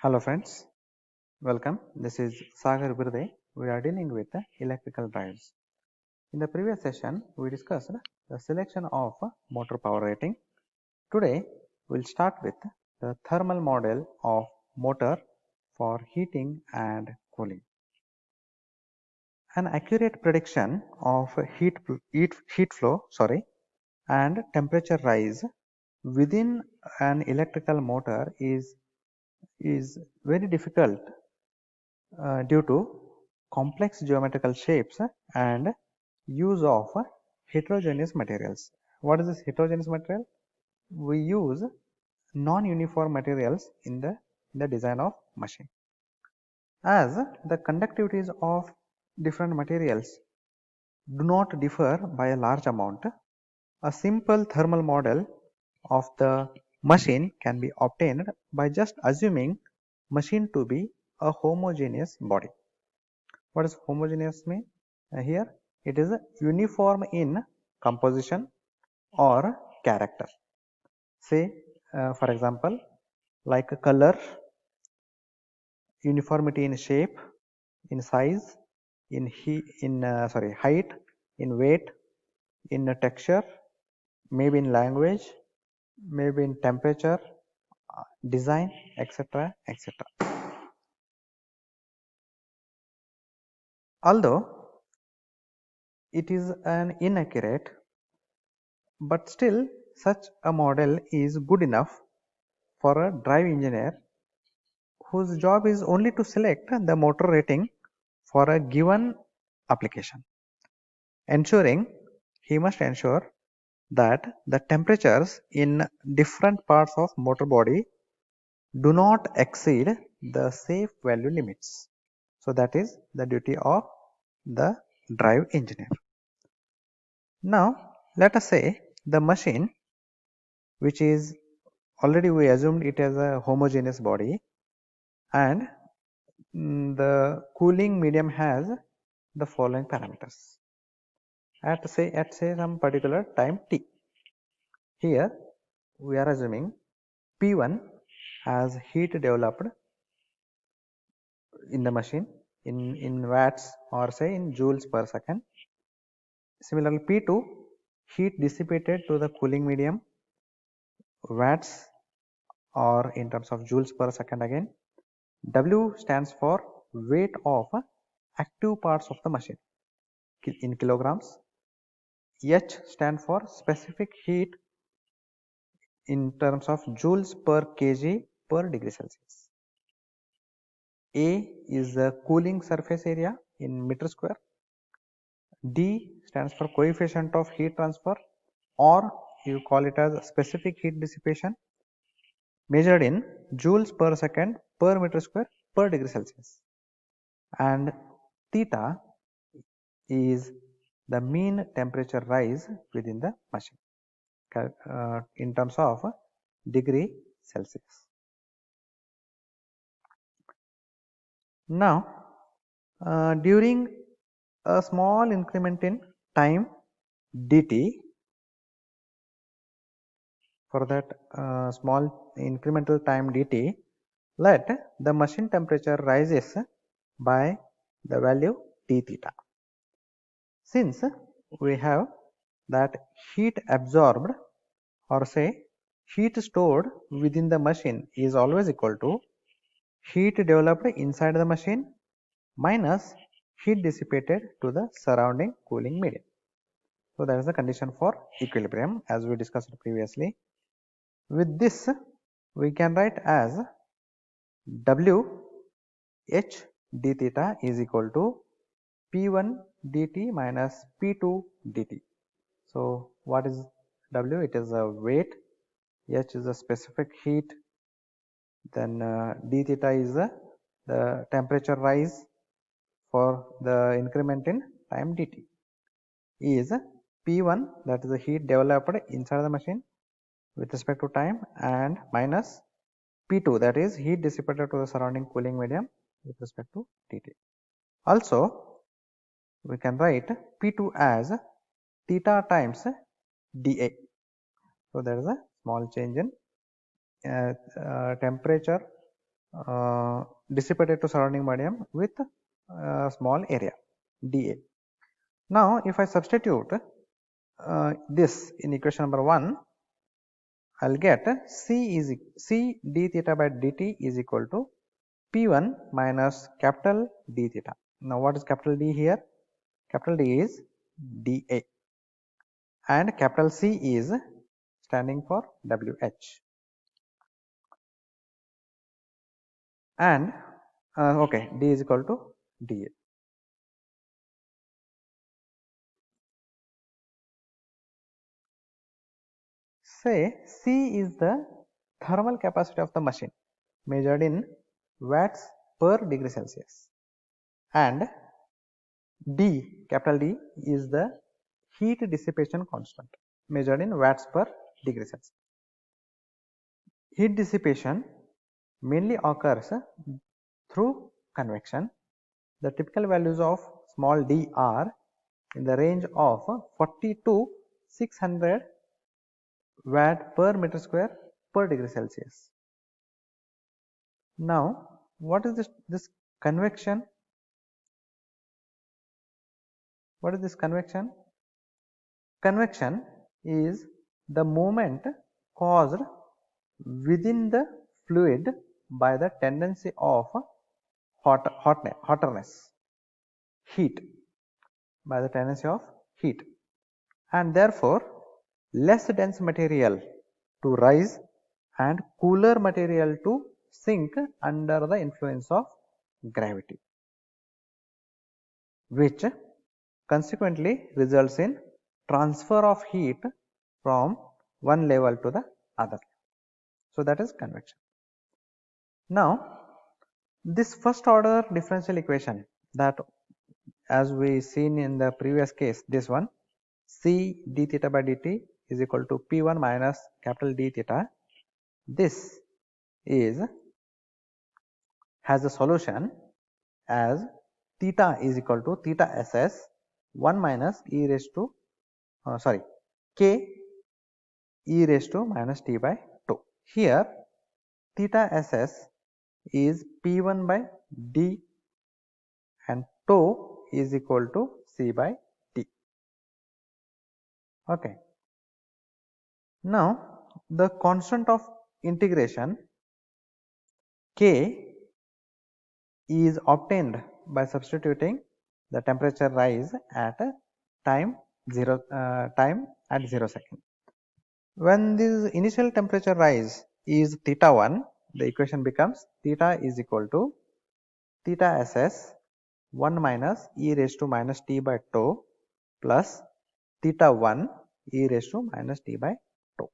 Hello friends, welcome. This is Sagar Birde. We are dealing with electrical drives. In the previous session, we discussed the selection of motor power rating. Today, we'll start with the thermal model of motor for heating and cooling. An accurate prediction of heat flow and temperature rise within an electrical motor is very difficult due to complex geometrical shapes and use of heterogeneous materials. What is this heterogeneous material? We use non-uniform materials in the design of machine. As the conductivities of different materials do not differ by a large amount, a simple thermal model of the machine can be obtained by just assuming machine to be a homogeneous body. What does homogeneous mean? Here it is uniform in composition or character. Say for example, like a color, uniformity in shape, in size, in height, in weight, in texture, maybe in language, maybe in temperature, design, etc., etc. Although it is an inaccurate, but still such a model is good enough for a drive engineer whose job is only to select the motor rating for a given application, ensuring he must ensure that the temperatures in different parts of motor body do not exceed the safe value limits. So that is the duty of the drive engineer. Now let us say the machine, which is already we assumed it as a homogeneous body, and the cooling medium has the following parameters at say some particular time t. Here we are assuming P1 as heat developed in the machine in watts or say in joules per second. Similarly, P2 heat dissipated to the cooling medium, watts or in terms of joules per second again. W stands for weight of active parts of the machine in kilograms. H stands for specific heat in terms of joules per kg per degree Celsius. A is the cooling surface area in meter square. D stands for coefficient of heat transfer, or you call it as specific heat dissipation, measured in joules per second per meter square per degree Celsius. And theta is the mean temperature rise within the machine in terms of degree Celsius. Now, during a small increment in time dt, for that small incremental time dt, let the machine temperature rises by the value t theta. Since we have that heat absorbed or say heat stored within the machine is always equal to heat developed inside the machine minus heat dissipated to the surrounding cooling medium. So that is the condition for equilibrium as we discussed previously. With this we can write as W H d theta is equal to P1 dt minus P2 dt. So what is W? It is a weight, H is a specific heat, then d theta is the temperature rise for the increment in time dt, is P1, that is the heat developed inside the machine with respect to time, and minus P2, that is heat dissipated to the surrounding cooling medium with respect to dt. Also we can write P2 as theta times dA. So there is a small change in temperature dissipated to surrounding medium with small area dA. Now if I substitute this in equation number 1, I'll get C d theta by dt is equal to P1 minus capital D theta. Now what is capital D here? Capital D is dA and capital C is standing for WH. And okay, D is equal to dA. Say C is the thermal capacity of the machine measured in watts per degree Celsius, and D, capital D, is the heat dissipation constant measured in watts per degree Celsius. Heat dissipation mainly occurs through convection. The typical values of small d are in the range of 40 to 600 watt per meter square per degree Celsius. Now, what is this convection? What is this convection? Convection is the movement caused within the fluid by the tendency of hotterness, heat, by the tendency of heat, and therefore less dense material to rise and cooler material to sink under the influence of gravity, which consequently results in transfer of heat from one level to the other. So that is convection. Now this first order differential equation, that as we seen in the previous case, this one, C d theta by dt is equal to P1 minus capital D theta, this is has a solution as theta is equal to theta ss 1 minus e raised to k e raised to minus t by 2. Here theta ss is P1 by d and tau is equal to C by D. Okay. Now the constant of integration K is obtained by substituting the temperature rise at time at 0 second. When this initial temperature rise is theta 1, the equation becomes theta is equal to theta ss 1 minus e raised to minus t by tau plus theta 1 e raised to minus t by tau.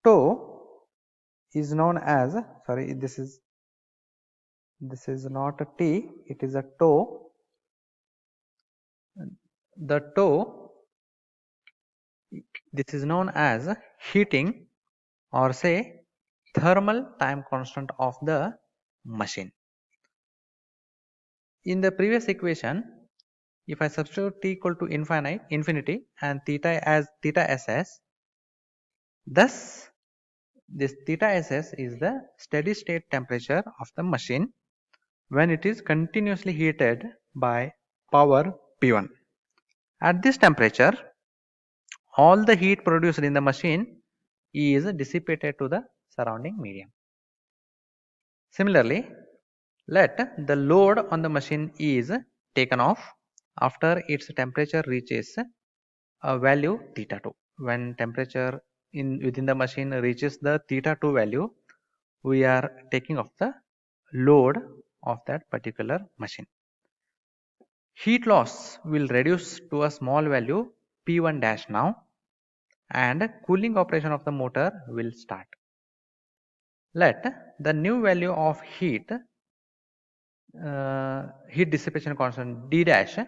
Tau is known as, sorry, this is not a t, it is a tau. The tau, this is known as heating or say thermal time constant of the machine. In the previous equation, if I substitute t equal to infinity and theta as theta ss, thus this theta ss is the steady state temperature of the machine when it is continuously heated by power P1. At this temperature, all the heat produced in the machine is dissipated to the surrounding medium. Similarly, let the load on the machine is taken off after its temperature reaches a value theta 2. When temperature within the machine reaches the theta 2 value, we are taking off the load of that particular machine. Heat loss will reduce to a small value P1 dash now, and cooling operation of the motor will start. Let the new value of heat dissipation constant D dash,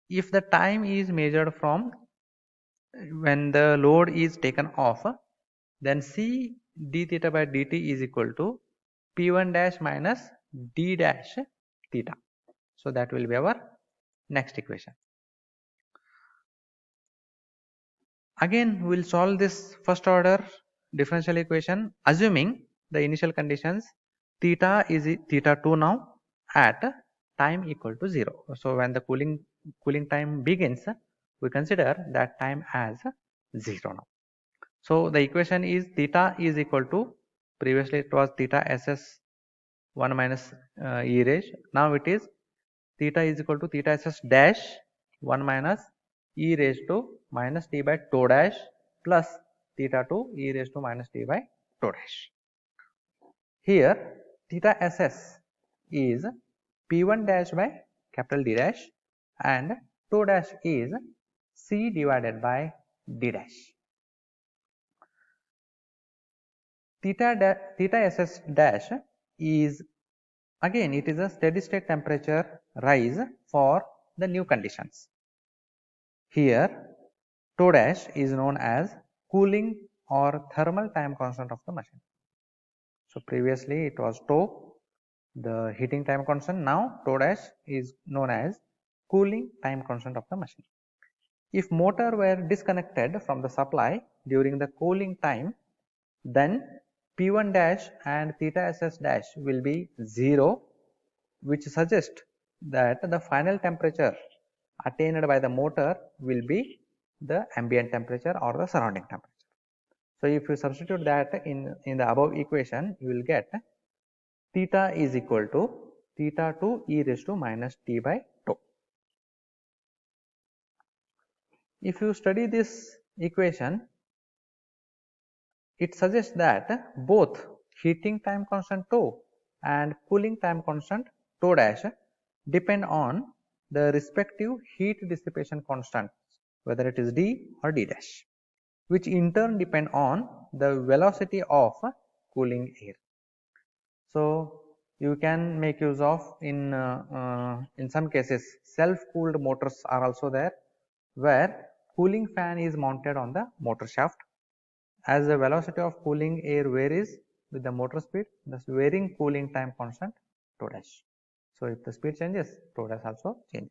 if the time is measured from when the load is taken off, then C d theta by dt is equal to P1 dash minus D dash theta. So that will be our next equation. Again we will solve this first order differential equation assuming the initial conditions theta is theta 2 now at time equal to 0. So when the cooling time begins, we consider that time as 0 now. So the equation is theta is equal to, previously it was theta ss 1 minus e raised. Now it is theta is equal to theta ss dash 1 minus e raised to minus t by tau dash plus theta 2 e raised to minus t by tau dash. Here theta ss is p1 dash by capital D dash and tau dash is c divided by d dash. Theta ss dash is, again it is a steady state temperature rise for the new conditions. Here tau dash is known as cooling or thermal time constant of the machine. So previously it was tau, the heating time constant. Now tau dash is known as cooling time constant of the machine. If motor were disconnected from the supply during the cooling time, then P1 dash and theta ss dash will be 0, which suggests that the final temperature attained by the motor will be the ambient temperature or the surrounding temperature. So if you substitute that in the above equation, you will get theta is equal to theta 2 e raised to minus t by tau. If you study this equation, it suggests that both heating time constant tau and cooling time constant tau dash depend on the respective heat dissipation constants, whether it is d or d dash, which in turn depend on the velocity of cooling air. So you can make use of, in some cases self cooled motors are also there, where cooling fan is mounted on the motor shaft. As the velocity of cooling air varies with the motor speed, thus varying cooling time constant tau dash. So if the speed changes, tau dash also changes.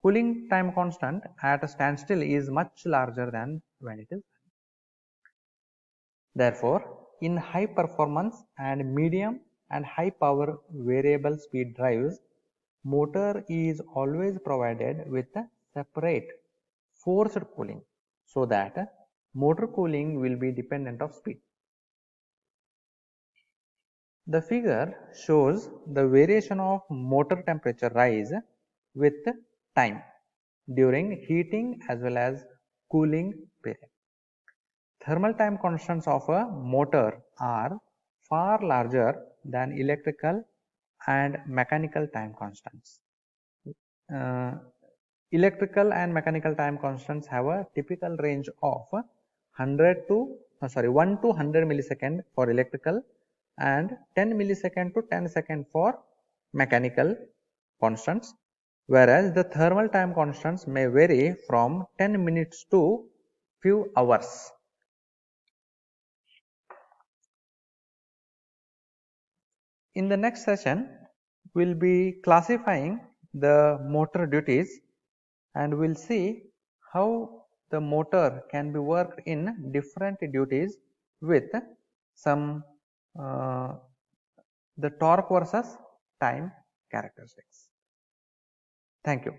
Cooling time constant at a standstill is much larger than when it is. Therefore, in high performance and medium and high power variable speed drives, motor is always provided with a separate forced cooling, so that motor cooling will be dependent of speed. The figure shows the variation of motor temperature rise with time during heating as well as cooling period. Thermal time constants of a motor are far larger than electrical and mechanical time constants. Electrical and mechanical time constants have a typical range of 1 to 100 millisecond for electrical and 10 millisecond to 10 second for mechanical constants, whereas the thermal time constants may vary from 10 minutes to few hours. In the next session, we'll be classifying the motor duties and we'll see how the motor can be worked in different duties with some the torque versus time characteristics. Thank you.